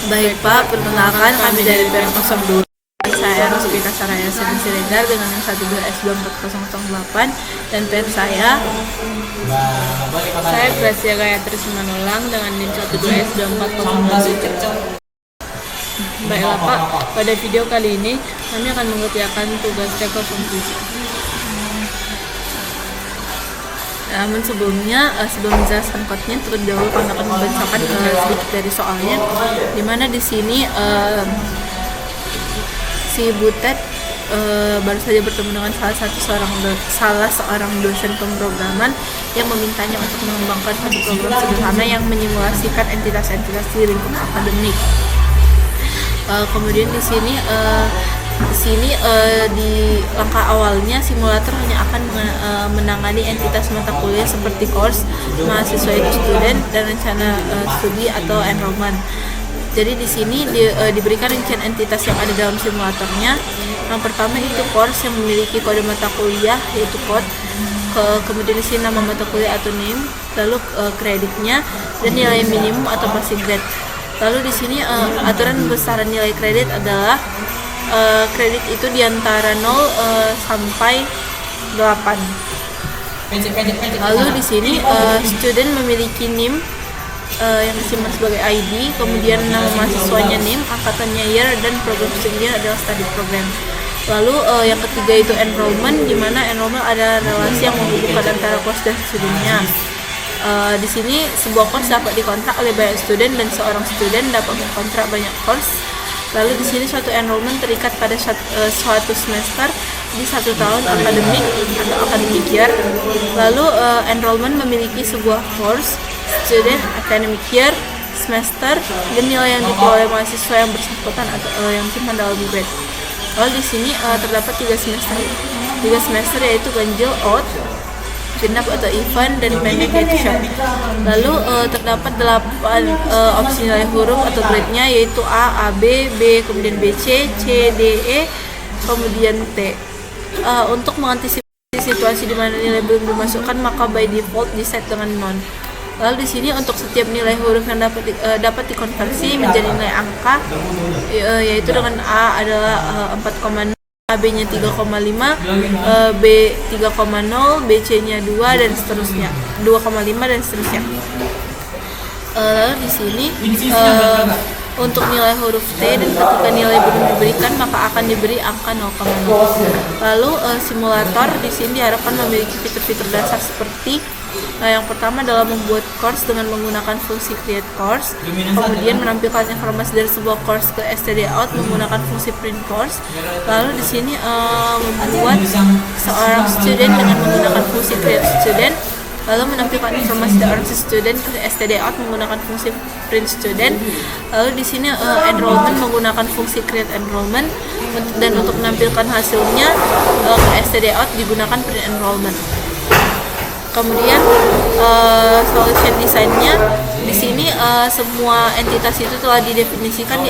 Baik Pak, perkenalkan kami dari PM02. Saya Rospita Saraya Seni Siregar dengan yang 12S24008 dan PM saya Gracia Gayatri Simanulang dengan NIM 12S2407. Baiklah Pak, pada video kali ini kami akan mengerjakan tugas rekonstruksi. Namun sebelum menjelaskan code-nya, terlebih dahulu kami akan membacakan sedikit dari soalnya, dimana di sini si Butet baru saja bertemu dengan salah seorang dosen pemrograman yang memintanya untuk mengembangkan satu program sederhana yang menyimulasikan entitas-entitas di lingkup akademik. Kemudian di sini di langkah awalnya simulator hanya akan menangani entitas mata kuliah seperti course, mahasiswa itu student, dan rencana studi atau enrollment. Jadi di sini diberikan rincian entitas yang ada dalam simulatornya. Yang pertama itu course yang memiliki kode mata kuliah yaitu code. Kemudian di sini nama mata kuliah atau name, lalu kreditnya dan nilai minimum atau passing grade. Lalu di sini aturan besaran nilai kredit adalah kredit itu diantara 0 sampai 8. Lalu di sini student memiliki NIM yang disimpan sebagai ID, kemudian nama mahasiswanya NIM, angkatannya year, dan program studinya adalah study program. Lalu yang ketiga itu enrollment, di mana enrollment ada relasi yang menghubungkan antara course dan studentnya. Di sini sebuah course dapat dikontrak oleh banyak student dan seorang student dapat mengkontrak banyak course. Lalu di sini suatu enrollment terikat pada suatu semester di satu tahun akademik atau academic year. Lalu enrollment memiliki sebuah course, student, academic year, semester, dan nilai yang diperoleh mahasiswa yang bersangkutan atau yang disimpan dalam grade. Lalu di sini terdapat 3 semester. 3 semester yaitu ganjil, odd, genap atau event, dan pendek yaitu short. Lalu terdapat 8 opsi nilai huruf atau grade-nya yaitu A, AB, B, kemudian BC, C, D, E, kemudian T. Untuk mengantisipasi situasi di mana nilai belum dimasukkan, maka by default di set dengan non. Lalu di sini untuk setiap nilai huruf yang dapat dikonversi menjadi nilai angka, yaitu dengan A adalah 4,0, AB-nya 3,5, B 3,0, BC-nya 2 dan seterusnya, 2,5 dan seterusnya. Lalu di sini untuk nilai huruf T, dan ketika nilai belum diberikan maka akan diberi angka 0,0. Lalu simulator di sini diharapkan memiliki fitur-fitur dasar seperti yang pertama adalah membuat course dengan menggunakan fungsi create course, kemudian menampilkan informasi dari sebuah course ke stdout menggunakan fungsi print course. Lalu di sini membuat seorang student dengan menggunakan fungsi create student, lalu menampilkan informasi dari student ke stdout menggunakan fungsi print student. Lalu di sini enrollment menggunakan fungsi create enrollment, dan untuk menampilkan hasilnya ke stdout digunakan print enrollment. Kemudian solution desainnya di sini semua entitas itu telah didefinisikan di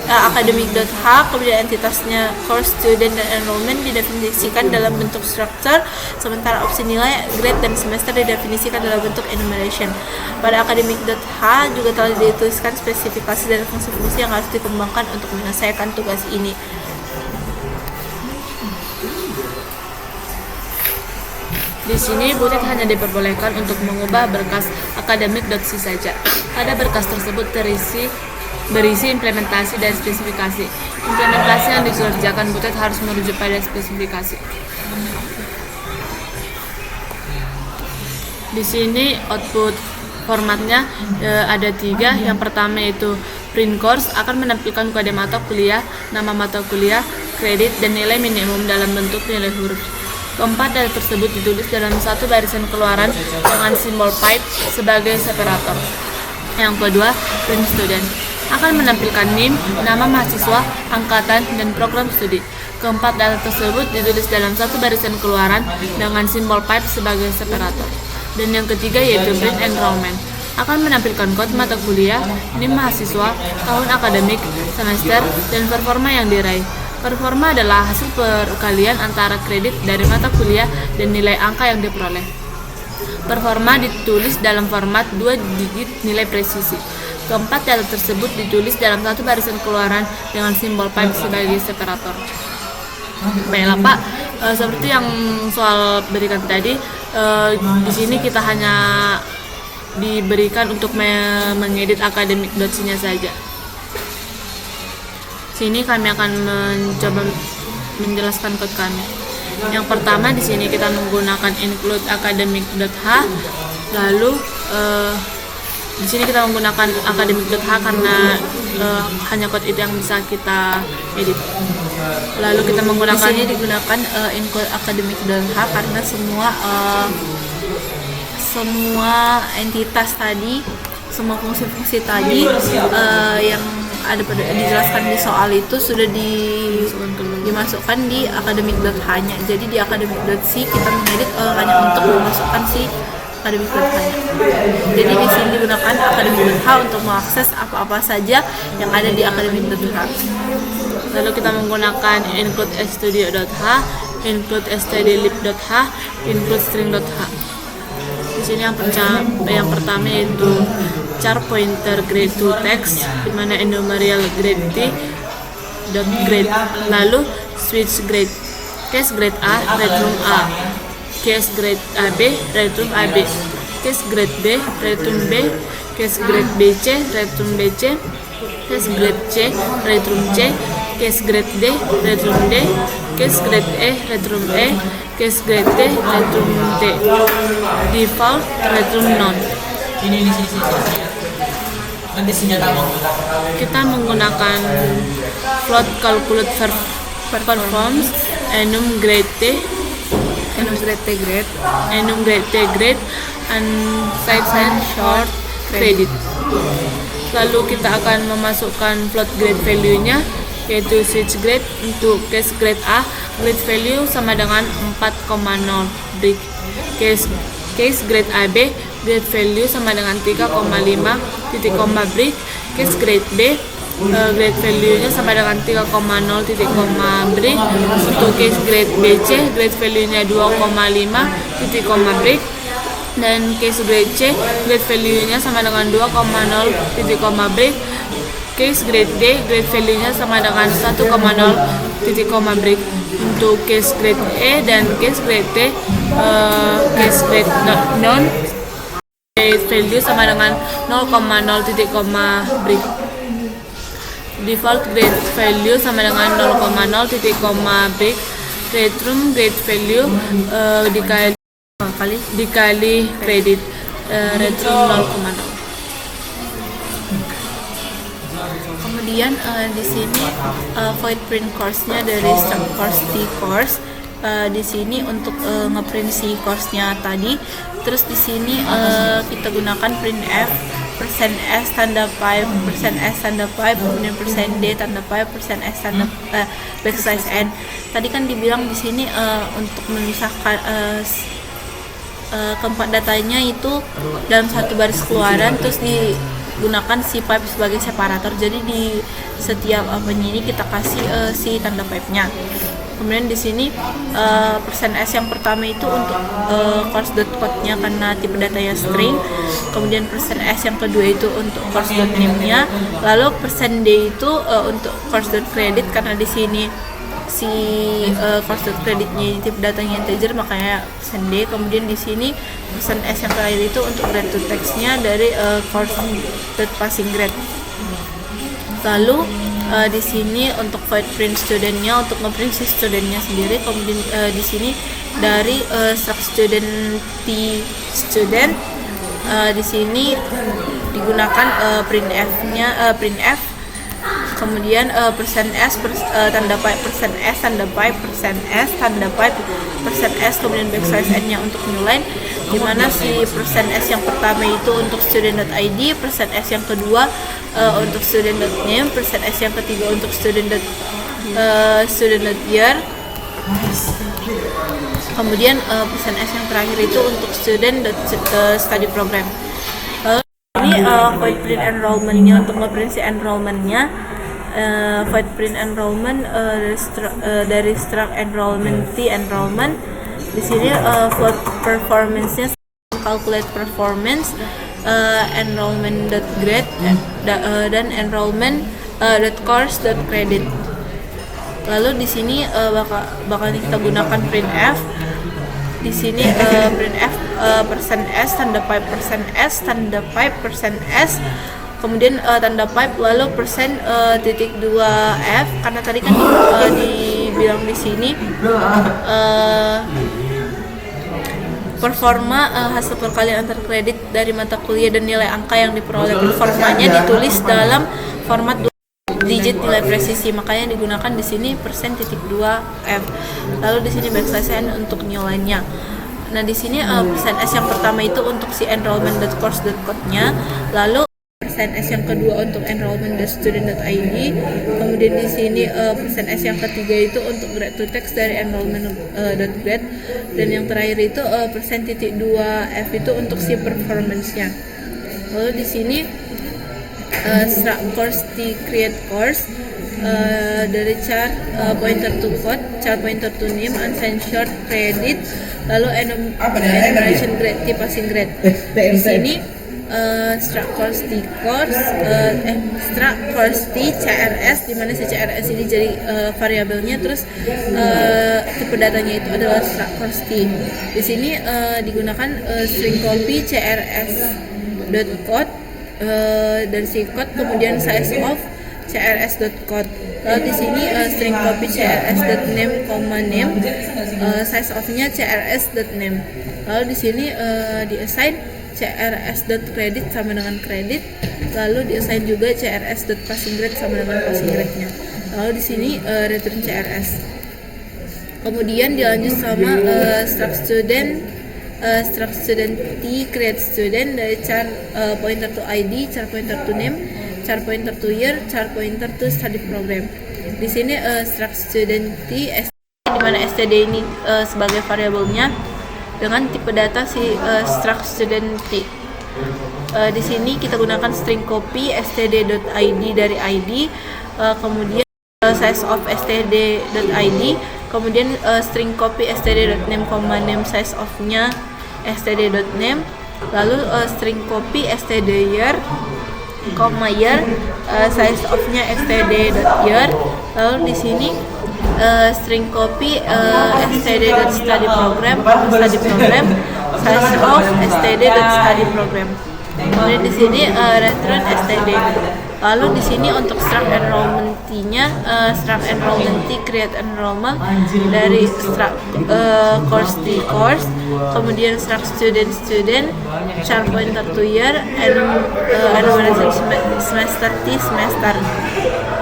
academic.h, kemudian entitasnya course, student, dan enrollment didefinisikan dalam bentuk structure, sementara opsi nilai, grade, dan semester didefinisikan dalam bentuk enumeration. Pada academic.h juga telah dituliskan spesifikasi dan fungsi-fungsi yang harus dikembangkan untuk menyelesaikan tugas ini. Di sini Butet hanya diperbolehkan untuk mengubah berkas academic.c saja. Pada berkas tersebut berisi implementasi dan spesifikasi. Implementasi yang dikerjakan Butet harus merujuk pada spesifikasi. Di sini output formatnya ada 3. Yang pertama yaitu print course akan menampilkan kode mata kuliah, nama mata kuliah, kredit, dan nilai minimum dalam bentuk nilai huruf. Keempat data tersebut ditulis dalam satu barisan keluaran dengan simbol pipe sebagai separator. Yang kedua, print student akan menampilkan NIM, nama mahasiswa, angkatan, dan program studi. Keempat data tersebut ditulis dalam satu barisan keluaran dengan simbol pipe sebagai separator. Dan yang ketiga yaitu print enrollment akan menampilkan kode mata kuliah, NIM mahasiswa, tahun akademik, semester, dan performa yang diraih. Performa adalah hasil perkalian antara kredit dari mata kuliah dan nilai angka yang diperoleh. Performa ditulis dalam format 2 digit nilai presisi. Keempat data tersebut ditulis dalam satu barisan keluaran dengan simbol pipe sebagai separator. Baiklah Pak, seperti yang soal berikan tadi, di sini kita hanya diberikan untuk mengedit academic.c-nya saja. Sini kami akan mencoba menjelaskan code kami. Yang pertama di sini kita menggunakan include academic.h, lalu di sini kita menggunakan academic.h karena hanya code itu yang bisa kita edit. Lalu kita menggunakan Di sini digunakan include academic.h karena semua entitas tadi, semua fungsi-fungsi tadi yang ada pada dijelaskan di soal itu sudah dimasukkan di academic.h-nya. Jadi di academic.c kita mengedit hanya untuk memasukkan si academic.h-nya. Jadi di sini digunakan academic.h untuk mengakses apa-apa saja yang ada di academic.h. Lalu kita menggunakan include studio.h, include stdlib.h, include string.h. Di sini yang pertama yaitu char pointer grade to text, di mana enumerable grade t dot grade. Lalu switch grade, case grade A, return A, case grade AB, return AB, case grade B, return B, case grade BC, return BC, case grade C, return C, case grade D, return D, case grade E, return E, case grade T, return T, default, return none. Ini nanti senjata mau Kita menggunakan float calculate performs enum grade T, Enum grade T grade, enum grade T grade, and type and short credit. Lalu kita akan memasukkan float grade value-nya, yaitu switch grade. Untuk case grade A, grade value sama dengan 4,0 brick. Case grade AB, grade value sama dengan 3,5 titik koma brick. Case grade B, grade value-nya sama dengan 3,0 titik koma brick. Untuk case grade BC, grade value-nya 2,5 titik koma brick. Dan case grade C, grade value-nya sama dengan 2,0 titik koma brick. Case grade D, grade value-nya sama dengan 1,0 titik koma brick. Untuk case grade E dan case grade T, case grade non, grade value sama dengan 0,0 titik koma brick. Default grade value sama dengan 0,0 titik koma brick. Return grade value dikali kredit, return 0,0. Kemudian di sini void print course-nya dari struct course T course. Di sini untuk ngeprint si course-nya tadi. Terus di sini kita gunakan printf %s tanda pipe, %s tanda pipe, kemudian %d tanda pipe, %s tanda backslash n. Tadi kan dibilang di sini untuk memisahkan keempat datanya itu dalam satu baris keluaran, terus digunakan si pipe sebagai separator. Jadi di setiap apanya ini kita kasih si tanda pipe-nya. Kemudian di sini %s yang pertama itu untuk course.code-nya karena tipe datanya string. Kemudian %s yang kedua itu untuk course.name-nya. Lalu %d itu untuk course.credit karena di sini si course.creditnya tipe datanya integer, makanya %d. Kemudian di sini %s yang terakhir itu untuk grade to text-nya dari course.passing grade. Lalu di sini untuk void print student-nya, untuk ngeprint si student-nya sendiri. Kemudian di sini dari struct student T student, di sini digunakan printf-nya, printf. Kemudian %s tanda pipe, %s tanda pipe, %s tanda pipe, %s kemudian backslash n-nya untuk new line, dimana si %s yang pertama itu untuk student.id, %s yang kedua untuk student.name, %s yang ketiga untuk student.year, kemudian %s yang terakhir itu untuk student.study program. Ini void print enrollment-nya, untuk ngeprint si enrollment-nya, void print enrollment dari struct enrollment T enrollment. Di sini float performance-nya calculate performance, enrollment.grade, dan enrollment.course.credit. Lalu di sini bakal kita gunakan printf. Di sini printf %s, tanda pipe %s, tanda pipe %s, kemudian tanda pipe, lalu %.2f, karena tadi kan dibilang di sini performa hasil perkalian antar kredit dari mata kuliah dan nilai angka yang diperoleh performanya ditulis dalam format digit nilai presisi, makanya digunakan di sini %.2f. Lalu di sini backslash n untuk nilainya. Nah di sini %s yang pertama itu untuk si enrollment.course.code-nya, lalu %s yang kedua untuk enrollment.student.id, kemudian di sini %s yang ketiga itu untuk grade to text dari enrollment.grade, dan yang terakhir itu %.2f itu untuk si performance-nya. Lalu di sini struct course di create course dari char pointer to code, char pointer to name, unsigned short credit, lalu enumeration grade, passing grade. Di sini struct course di CRS, di mana si CRS ini jadi variabelnya, terus tipe datanya itu adalah struct course di. Di sini digunakan string copy CRS.code dan si code, kemudian size of CRS.code. Lalu di sini string copy CRS.name, name, size of-nya CRS.name. Lalu di sini di-assign CRS.credit sama dengan credit, lalu di-assign juga CRS.passing grade sama dengan passing grade-nya. Lalu di sini return CRS. Kemudian dilanjut sama struct student T create student dari char pointer to ID, char pointer to name, char pointer to year, char pointer to study program. Di sini struct student T di mana std ini sebagai variabelnya dengan tipe data si struct student T. Di sini kita gunakan string copy std.id dari ID, kemudian size of std.id, kemudian string copy std.name, name, size of-nya std.name, lalu string copy std.year, year, size of-nya std.year, lalu di sini string copy std.study program, size of std.study program. Kemudian di sini return std. Lalu di sini untuk struct enrollment T-nya, struct enrollment T create enrollment dari struct course T course, kemudian struct student, char pointer to year, enumeration semester T semester.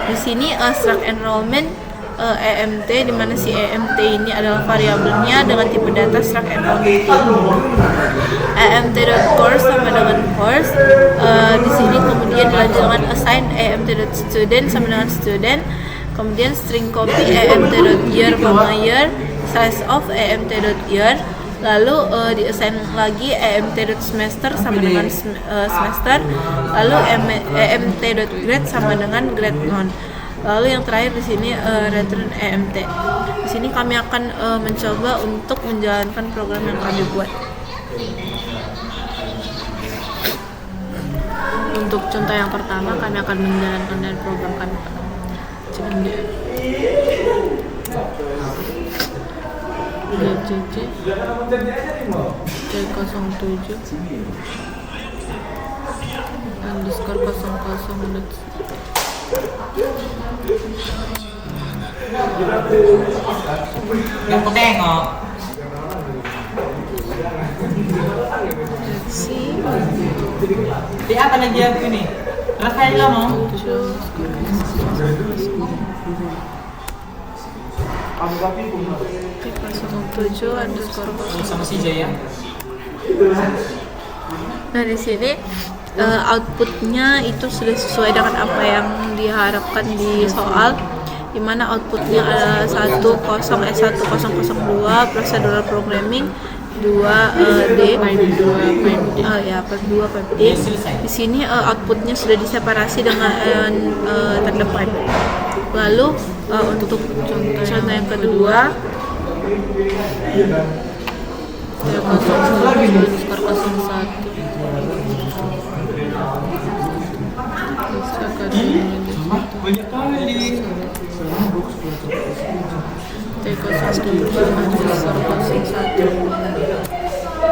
Di sini struct enrollment EMT, di mana si EMT ini adalah variabelnya dengan tipe data struct enrollment T. EMT.course sama dengan course. Di sini kemudian dilanjut dengan assign EMT.student sama dengan student, kemudian string copy EMT.year, year, size of EMT.year, lalu diassign lagi EMT.semester sama dengan semester, lalu EMT.grade sama dengan grade non. Lalu yang terakhir di sini return EMT. Di sini kami akan mencoba untuk menjalankan program yang kami buat. Untuk contoh yang pertama, kami akan menjalankan dari program kami. GCC C07 underscore 00. Yang petengok. Di apa lagi aku ini? Rafael mau? Sama si Jaya. Nah di sini outputnya itu sudah sesuai dengan apa yang diharapkan di soal, di mana outputnya adalah 10 S1002 procedural programming 2D per 2 pipe D. Di sini outputnya sudah diseparasi dengan tanda pipe. Lalu untuk contoh yang kedua, Banyak kali.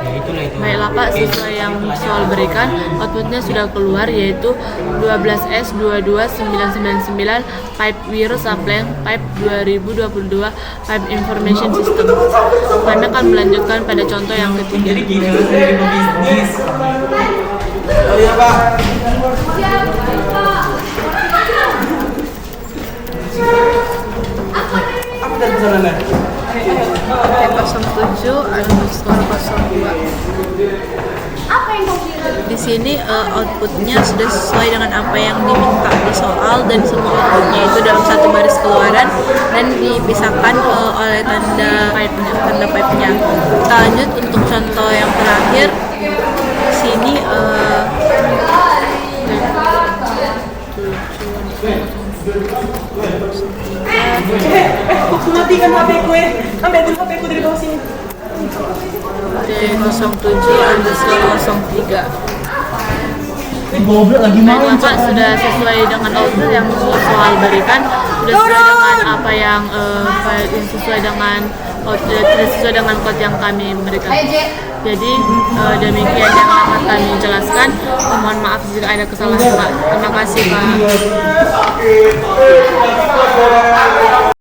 Ya itulah itu. Baiklah Pak, sesuai yang soal berikan, outputnya sudah keluar yaitu 12S22999 Pipe Wire Supply Pipe 2022 Pipe Information System. Kami akan melanjutkan pada contoh yang ketiga. Jadi gini, dari pebisnis. Oh iya Pak. Apa dari pesanan? T07 underscore 02. Di sini outputnya sudah sesuai dengan apa yang diminta di soal, dan semua outputnya itu dalam satu baris keluaran dan dipisahkan oleh tanda pipe-nya. Kita lanjut untuk contoh yang terakhir. Di sini Matikan HP gue. Ambil dulu HP gue dari bawah sini. T07 underscore 03. Goblok lagi Baiklah Pak, sudah sesuai dengan output yang soal berikan, sudah sesuai dengan apa yang sesuai dengan sesuai dengan code yang kami berikan. Jadi demikian yang akan kami jelaskan. Mohon maaf jika ada kesalahan Pak. Terima kasih Pak.